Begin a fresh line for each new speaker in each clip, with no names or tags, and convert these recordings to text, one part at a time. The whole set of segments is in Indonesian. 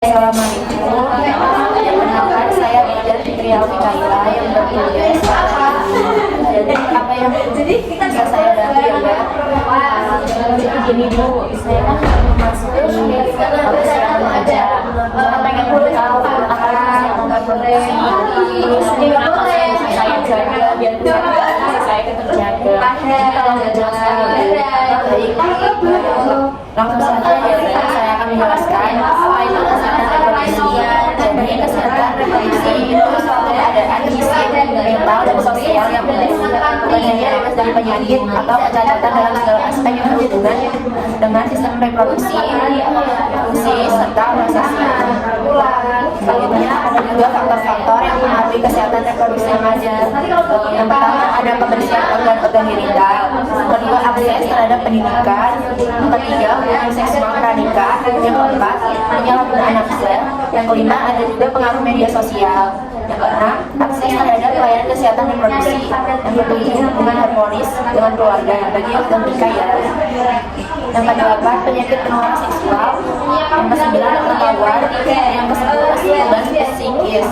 Assalamualaikum. Perkenalkan, saya Ida Fitri Alfikaila yang bertugas jadi apa yang bisa saya bantu ya Mbak? Jadi gini Bu, saya kan memasuki usia remaja. Saya pengen tahu apa yang memproduksi terus apa yang saya jaga biar saya tetap jaga. Kalau nggak jelaskan baik, langsung saja ya saya akan menjelaskan apa itu kesehatan reproduksi. Jadi kesehatan reproduksi itu suatu keadaan fisik, mental, dan sosial yang terjadi bebas dari penyakit atau kecacatan dalam segala aspek yang berhubungan dengan sistem reproduksi, fungsi, serta prosesnya. Selanjutnya ada juga faktor-faktor yang mempengaruhi kesehatan reproduksi remaja. Yang pertama ada kebersihan organ-organ genital, yang kedua akses terhadap pendidikan, yang ketiga hubungan seksual pranikah, yang keempat penyalahgunaan nafsa, yang kelima ada juga pengaruh media sosial, yang keenam akses terhadap pelayanan kesehatan reproduksi, yang ketujuh hubungan harmonis dengan keluarga bagi yang belum nikah ya, yang kedelapan penyakit penular seksual, yang kesembilan pengetahuan, yang kesepuluh perubahan psikis.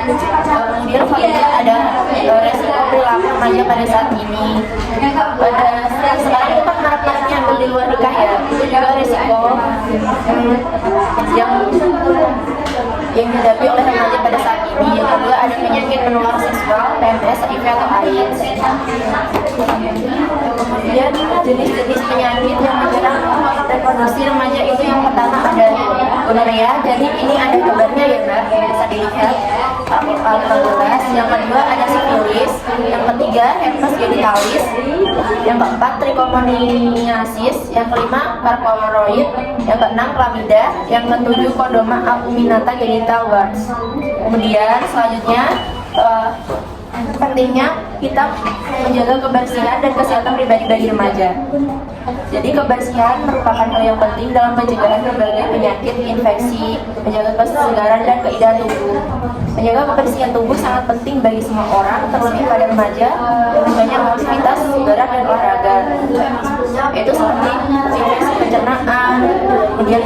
Kemudian selanjutnya ada resiko perilaku remaja pada saat ini. Pada sekarang itu kan marak-maraknya ambil di luar nikah ya, itu juga resiko yang dihadapi oleh remaja pada saat ini. Yang kedua ada penyakit penular seksual, PMS, HIV atau AIDS. Kemudian jenis-jenis penyakit yang menyerang reproduksi remaja itu yang pertama ada gonorrea. Jadi ini ada gambarnya ya Mbak, bisa dilihat Al-15. Yang kedua ada sifilis. Yang ketiga herpes genitalis. Yang keempat trichomoniasis. Yang kelima parvoviroid. Yang keenam chlamydia. Yang ketujuh kondoma acuminata genital warts. Kemudian selanjutnya pentingnya kita menjaga kebersihan dan kesehatan pribadi bagi remaja. Jadi kebersihan merupakan hal yang penting dalam pencegahan berbagai penyakit, infeksi, menjaga kesegaran dan keindahan tubuh. Menjaga kebersihan tubuh sangat penting bagi semua orang, terlebih pada remaja yang banyak aktivitas gerak dan olahraga. Itu seperti infeksi pencernaan, kemudian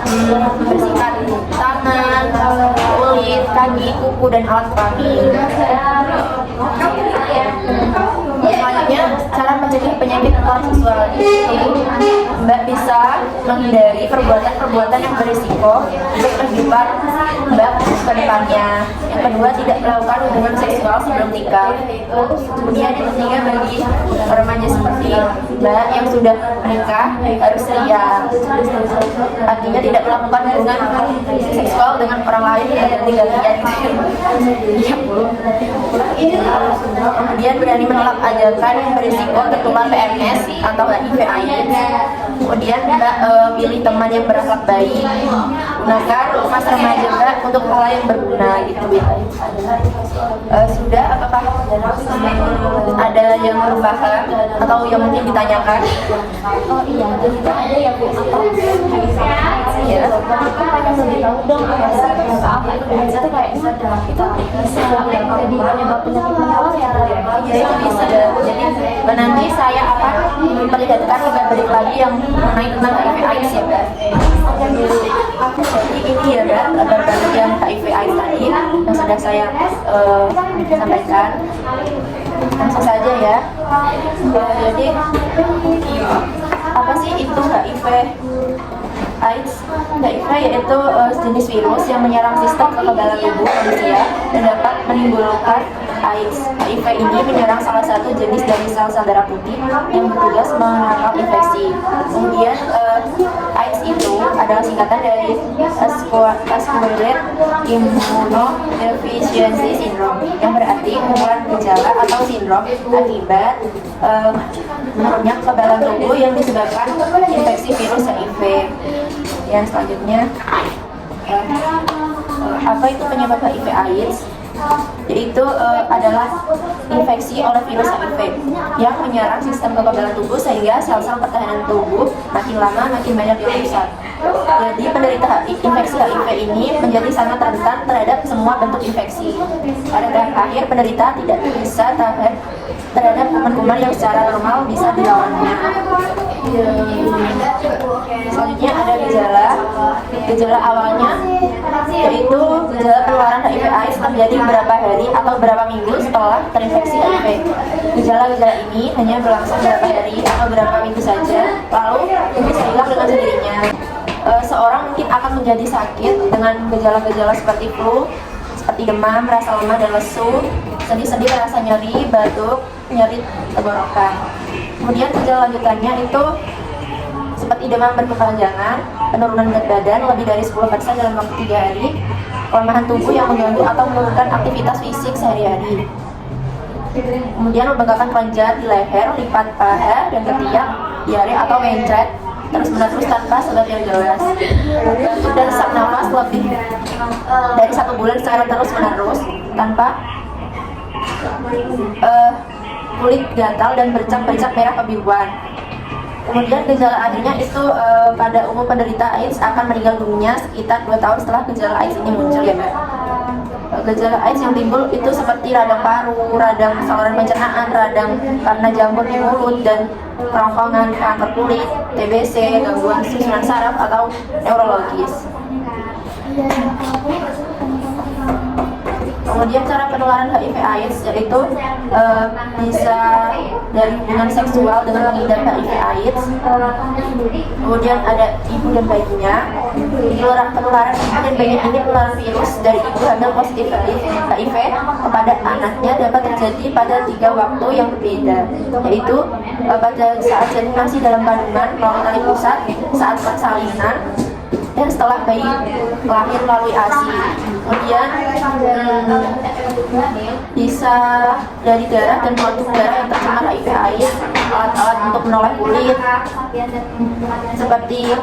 membersihkan tangan, kulit, kaki, kuku, dan alat kelamin. Selanjutnya, cara mencegah penyakit penular seksual itu Mbak bisa menghindari perbuatan-perbuatan yang berisiko untuk kehidupan Mbak ke depannya. Yang kedua, tidak melakukan hubungan seksual sebelum nikah. Kemudian yang ketiga, bagi remaja seperti Mbak yang sudah menikah harus ria. Artinya tidak melakukan hubungan seksual dengan orang lain yang ganti-gantian. Kemudian berani menolak ajakan yang berisiko tertular PMS atau HIV/AIDS. Kemudian Mbak pilih teman yang berakhlak baik. Gunakan masa remaja Mbak untuk hal yang berguna gitu. Sudah, apakah ada yang belum paham atau yang mungkin ditanyakan?
Oh iya, jadi ada ya Bu, apa
Ya.
pengen lebih tahu dong apa sih itu kayak itu bisa jadi penyebab penyakit menular ya?
Ya itu bisa. Jadi nanti saya akan memperlihatkan lebih lagi yang mengenai tentang HIV/AIDS ya Mbak. Jadi ini ya Mbak, gambar yang HIV/AIDS tadi yang sudah saya sampaikan. Langsung saja ya. Jadi apa sih itu HIV? AIDS. HIV yaitu jenis virus yang menyerang sistem kekebalan tubuh manusia dan dapat menimbulkan AIDS. HIV ini menyerang salah satu jenis dari sel-sel darah putih yang bertugas menangkal infeksi. Kemudian AIDS itu adalah singkatan dari Acquired Immunodeficiency Syndrome, yang berarti kumpulan gejala atau sindrom akibat menurunnya kekebalan tubuh yang disebabkan infeksi virus HIV. Yang selanjutnya, apa itu penyebab HIV/AIDS? Yaitu adalah infeksi oleh virus HIV yang menyerang sistem kekebalan tubuh sehingga sel-sel pertahanan tubuh makin lama makin banyak dirusak. Jadi penderita infeksi HIV ini menjadi sangat rentan terhadap semua bentuk infeksi. Pada tahap akhir penderita tidak bisa tahan terhadap kuman-kuman yang secara normal bisa dilawannya. Selanjutnya ada gejala awalnya, yaitu gejala penularan HIV/AIDS terjadi beberapa hari atau beberapa minggu setelah terinfeksi HIV. Gejala-gejala ini hanya berlangsung beberapa hari atau beberapa minggu saja, lalu bisa hilang dengan sendirinya. Seorang mungkin akan menjadi sakit dengan gejala-gejala seperti flu, seperti demam, rasa lemah dan lesu, sendi-sendi rasa nyeri, batuk, nyeri tenggorokan. Kemudian gejala lanjutannya itu seperti demam berkepanjangan, penurunan berat badan lebih dari 10% dalam waktu 3 hari, kelemahan tubuh yang mengganggu atau menurunkan aktivitas fisik sehari-hari. Kemudian membengkakan kelenjar di leher, lipat paha dan ketiak, diare atau mencret terus-menerus tanpa sebab yang jelas. Batuk dan sesak nafas lebih dari 1 bulan secara terus-menerus tanpa kulit gatal dan bercak-bercak merah kebiruan. Kemudian gejala akhirnya itu pada umum penderita AIDS akan meninggal dunia sekitar 2 tahun setelah gejala AIDS ini muncul ya Mbak. Gejala AIDS yang timbul itu seperti radang paru, radang saluran pencernaan, radang karena jamur di mulut dan kerongkongan, kanker kulit, TBC, gangguan susunan saraf atau neurologis. Kemudian cara penularan HIV/AIDS yaitu bisa dari hubungan seksual dengan pengidap HIV/AIDS. Kemudian ada ibu dan bayinya. Penularan ibu dan bayi ini penularan virus dari ibu hamil positif HIV kepada anaknya dapat terjadi pada 3 waktu yang berbeda, yaitu pada saat janin masih dalam kandungan melalui tali pusat, saat persalinan, dan setelah bayi lahir melalui ASI. Kemudian bisa dari darah dan produk darah yang tercemar HIV/AIDS, alat-alat untuk menolak kulit seperti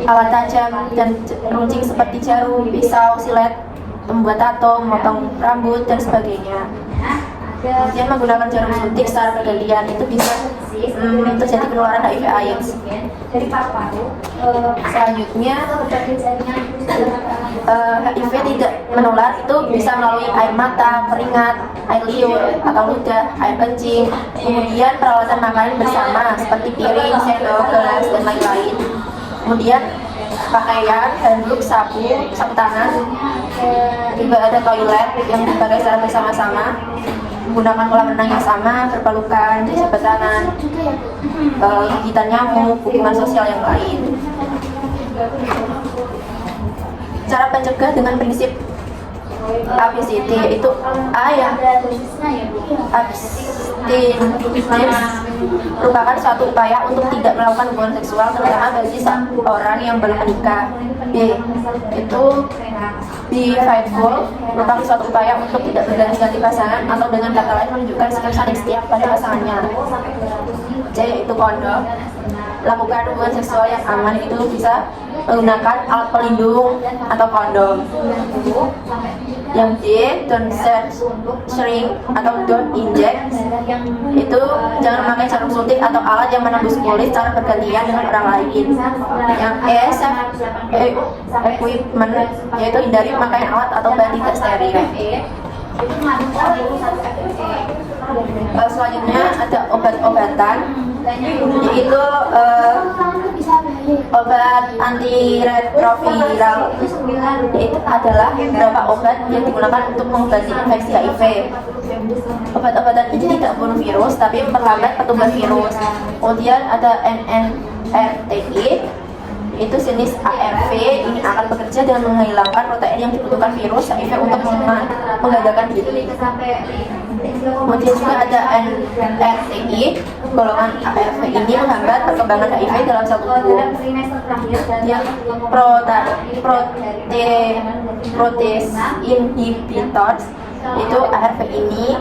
alat tajam dan runcing seperti jarum, pisau, silet, membuat tato, memotong rambut dan sebagainya. Kemudian menggunakan jarum suntik secara bergantian itu bisa terjadi penularan HIV/AIDS. Selanjutnya HIV tidak menular itu bisa melalui air mata, keringat, air liur atau ludah, air kencing, kemudian perawatan makanan bersama seperti piring, sendok, gelas dan lain-lain. Kemudian pakaian, handuk, sapu tangan, juga ada toilet yang dipakai secara bersama-sama, menggunakan kolam renang yang sama, berpelukan, jabat tangan, gigitan nyamuk, hubungan sosial yang lain. Cara pencegah dengan prinsip ABCD yaitu A yang abstinence merupakan suatu upaya untuk tidak melakukan hubungan seksual terutama bagi orang yang belum menikah. B itu be faithful merupakan suatu upaya untuk tidak berganti-ganti pasangan atau dengan kata lain menunjukkan sikap saling setia pada pasangannya. C itu kondom, lakukan hubungan seksual yang aman itu bisa menggunakan alat pelindung atau kondom. Yang D, don't shrink atau don't inject, itu jangan memakai jarum suntik atau alat yang menembus kulit secara bergantian dengan orang lain. Yang E, safe equipment, yaitu hindari pemakaian alat atau bahan tidak steril. Selanjutnya ada obat-obatan, yaitu obat antiretroviral. Itu adalah beberapa obat yang digunakan untuk mengobati infeksi HIV. Obat-obatan ini tidak membunuh virus, tapi memperlambat pertumbuhan virus. Kemudian ada NNRTI, itu jenis ARV. Ini akan bekerja dengan menghilangkan protein yang dibutuhkan virus HIV untuk menggagalkan diri. Kemudian juga ada NRTI, golongan ARV ini menghambat perkembangan HIV dalam sel tubuh. Yang protease inhibitors, itu ARV ini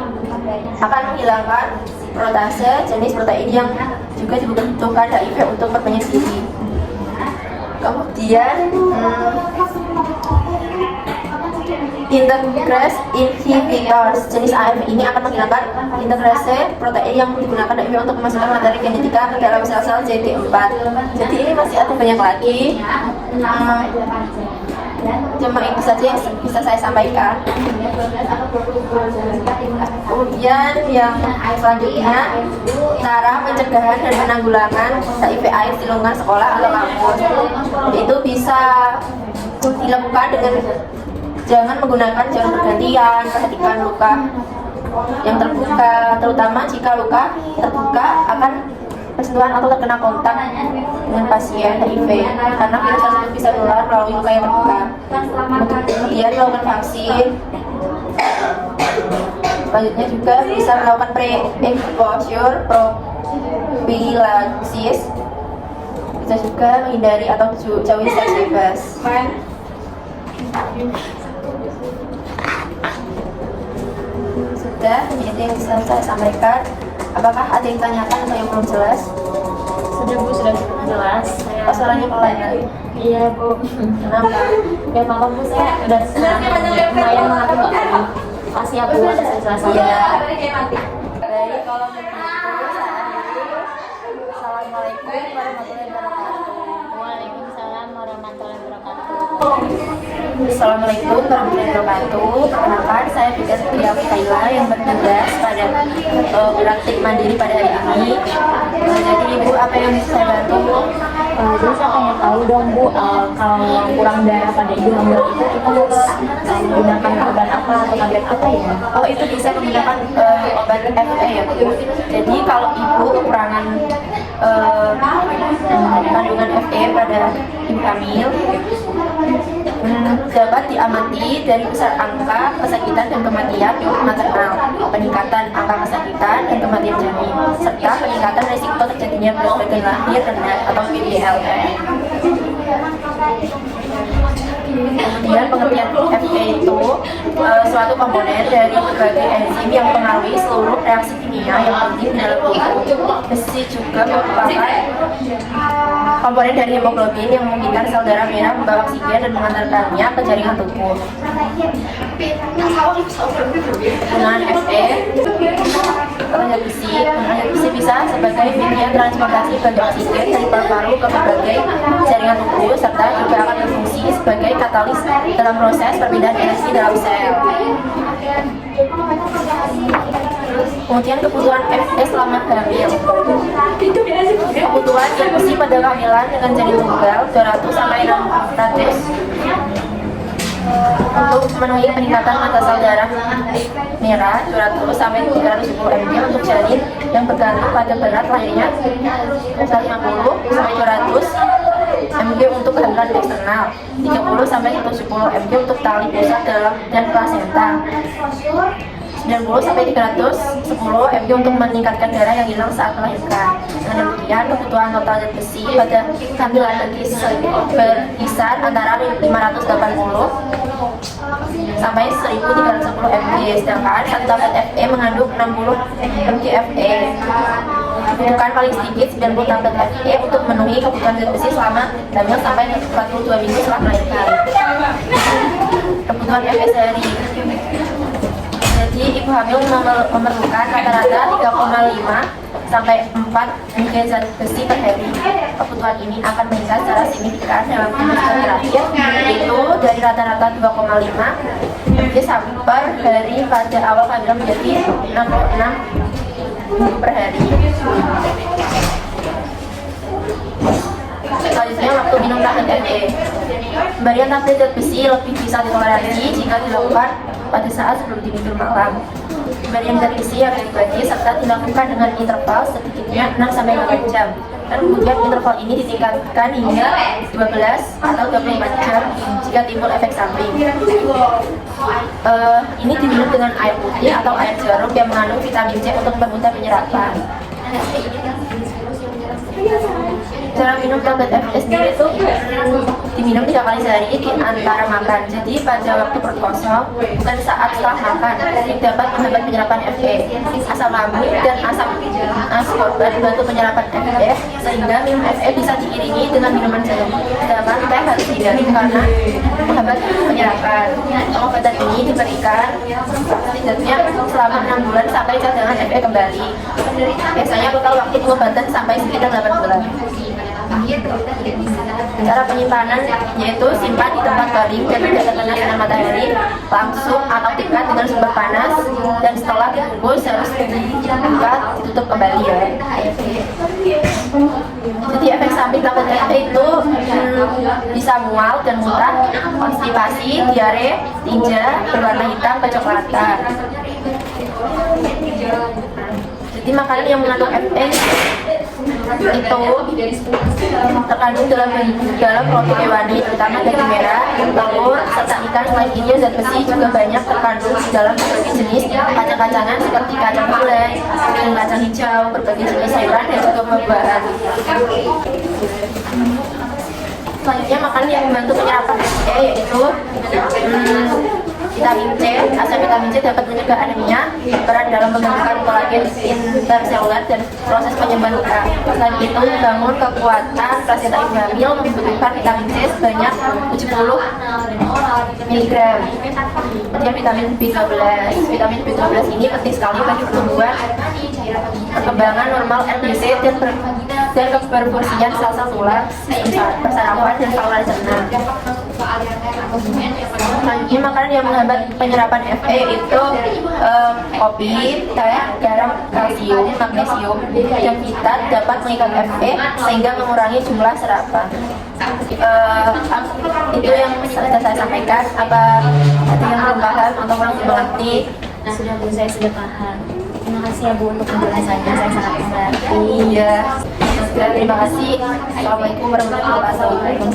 akan menghilangkan protase, jenis protein yang juga dibutuhkan HIV untuk perbanyak diri. Kemudian integrase inhibitors, jenis ARV ini akan menghilangkan integrase protein yang digunakan HIV untuk memasukkan materi genetika ke dalam sel-sel JD4. Jadi ini masih ada banyak lagi. Cuma itu saja yang bisa saya sampaikan. Kemudian yang selanjutnya, cara pencegahan dan penanggulangan HIV/AIDS di lingkungan sekolah atau kampus. Itu bisa dilakukan dengan jangan menggunakan jarum bergantian, perhatikan luka yang terbuka, terutama jika luka terbuka akan bersentuhan atau terkena kontak dengan pasien HIV, karena virus tersebut bisa menular melalui luka yang terbuka. Kemudian melakukan vaksin. Selanjutnya juga bisa melakukan pre-exposure prophylaxis. Bisa juga menghindari atau jauhi seks bebas. Sudah, ini yang bisa saya sampaikan. Apakah ada yang ditanyakan atau yang belum jelas?
Sudah Bu, sudah cukup jelas.
Suaranya pelan ya?
Iya Bu.
Kenapa?
Ya apa Bu, saya udah lumayan mengerti kok. Kasih ya Bu atas penjelasannya.
Baik, kalau begitu Assalamualaikum warahmatullahi wabarakatuh.
Waalaikumsalam warahmatullahi wabarakatuh.
Assalamualaikum warahmatullahi wabarakatuh. Perkenalkan, saya Bidar Triawi Kaila yang bertugas pada praktik mandiri pada hari ini. Jadi Ibu, apa yang bisa saya bantu?
Jadi saya pengen tahu dong Bu, kalau yang kurang darah pada ibu hamil itu kita harus menggunakan obat apa atau tablet apa ya?
Oh, itu bisa menggunakan obat FE ya Bu. Jadi kalau Ibu kekurangan kandungan FE pada ibu hamil, dapat diamati dari besar angka kesakitan dan kematian maternal, peningkatan angka kesakitan dan kematian janin, serta peningkatan risiko terjadinya berat badan lahir rendah atau BBLR. Kemudian pengertian FE itu suatu komponen dari berbagai enzim yang mempengaruhi seluruh reaksi kimia yang penting di dalam tubuh. Besi juga merupakan komponen dari hemoglobin yang memungkinkan sel darah merah membawa oksigen dan mengantarkannya ke jaringan tubuh. Penggunaan FE, tenaga besi bisa sebagai media transportasi bagi oksigen dari paru-paru ke berbagai jaringan tubuh, serta juga akan berfungsi sebagai katalis dalam proses perpindahan energi dalam sel. Kemudian kebutuhan FE selama hamil. Kebutuhan infusi pada kehamilan dengan janin tunggal 200 sampai 600 untuk memenuhi peningkatan massa sel darah merah 200 sampai 310 mg untuk janin yang bergantung pada berat lahirnya 150 sampai 200 mg untuk kehamilan eksternal, 30 sampai 110 mg untuk tali pusat dalam dan plasenta, 90 sampai 310 mg untuk meningkatkan darah yang hilang saat melahirkan. Dengan demikian, kebutuhan total zat besi pada kehamilan berkisar antara 580 sampai 1310 mg, sedangkan satu tablet FE mengandung 60 mg FE. Dibutuhkan paling sedikit 90 tablet FE untuk memenuhi kebutuhan zat besi selama hamil sampai 42 minggu setelah melahirkan. Kebutuhan FE sehari. Jadi ibu hamil memerlukan rata-rata 3,5 sampai 4 mg zat besi per hari. Kebutuhan ini akan meningkat secara signifikan dalam trimester terakhir, yaitu dari rata-rata 2,5 mg per hari pada awal kehamilan menjadi 66 mg per hari. Selanjutnya, waktu minum tablet FE. Pemberian tablet zat besi lebih bisa ditoleransi jika dilakukan pada saat sebelum tidur malam. Pemberian zat besi harus dibagi serta dilakukan dengan interval sedikitnya 6-8 jam. Dan kemudian interval ini ditingkatkan hingga 12 atau 24 jam jika timbul efek samping. Ini diminum dengan air putih atau air jeruk yang mengandung vitamin C untuk mempermudah penyerapan. Cara minum tablet FE sendiri itu diminum 3 kali sehari di antara makan. Jadi pada waktu perut kosong, bukan saat setelah makan, yang dapat menghambat penyerapan FE. Asam lambung dan asam ascorbat membantu penyerapan FE, sehingga minum FE bisa diiringi dengan minuman jarum. Sedangkan teh harus dihindari karena menghambat penyerapan. Pengobatan ini diberikan setidaknya selama 6 bulan sampai cadangan FE kembali. Biasanya total waktu pengobatan sampai sekitar 8 bulan. Cara penyimpanan yaitu simpan di tempat garing dan tidak terkena sinar matahari langsung atau dekat dengan sumber panas, dan setelah dibungkus harus dibuka ditutup kembali ya. Jadi efek samping takut FE itu bisa mual dan muntah, konstipasi, diare, tinja, berwarna hitam kecoklatan. Jadi makanan yang mengandung FE itu terkandung dalam protein hewani, terutama daging merah, telur, serta ikan. Selain ini zat besi juga banyak terkandung di dalam berbagai jenis kacang-kacangan seperti kacang gulai dan kacang hijau, berbagai jenis sayuran dan juga buah-buahan. Selanjutnya makanan yang membantu penyerapan FE yaitu vitamin C. Asam vitamin C dapat mencegah anemia, berperan dalam pembentukan kolagen interseluler dan proses penyembuhan luka. Selain itu, membangun kekuatan plasenta ibu hamil membutuhkan vitamin C sebanyak 70 mg. Kemudian vitamin B12. Vitamin B12 ini penting sekali bagi pertumbuhan, perkembangan normal RBC dan keberfungsian sel-sel tulang, persarafan dan saluran cerna. Selanjutnya makanan yang menghambat penyerapan FE itu kopi, teh, garam, kalsium, magnesium, dan vitamin dapat mengikat FE sehingga mengurangi jumlah serapan. Itu yang sudah saya sampaikan. Apa ada yang belum paham atau kurang mengerti?
Sudah Bu, saya sudah paham. Terima kasih ya Bu untuk penjelasannya, saya sangat mengerti.
Iya. Terima kasih. Assalamualaikum warahmatullahi wabarakatuh.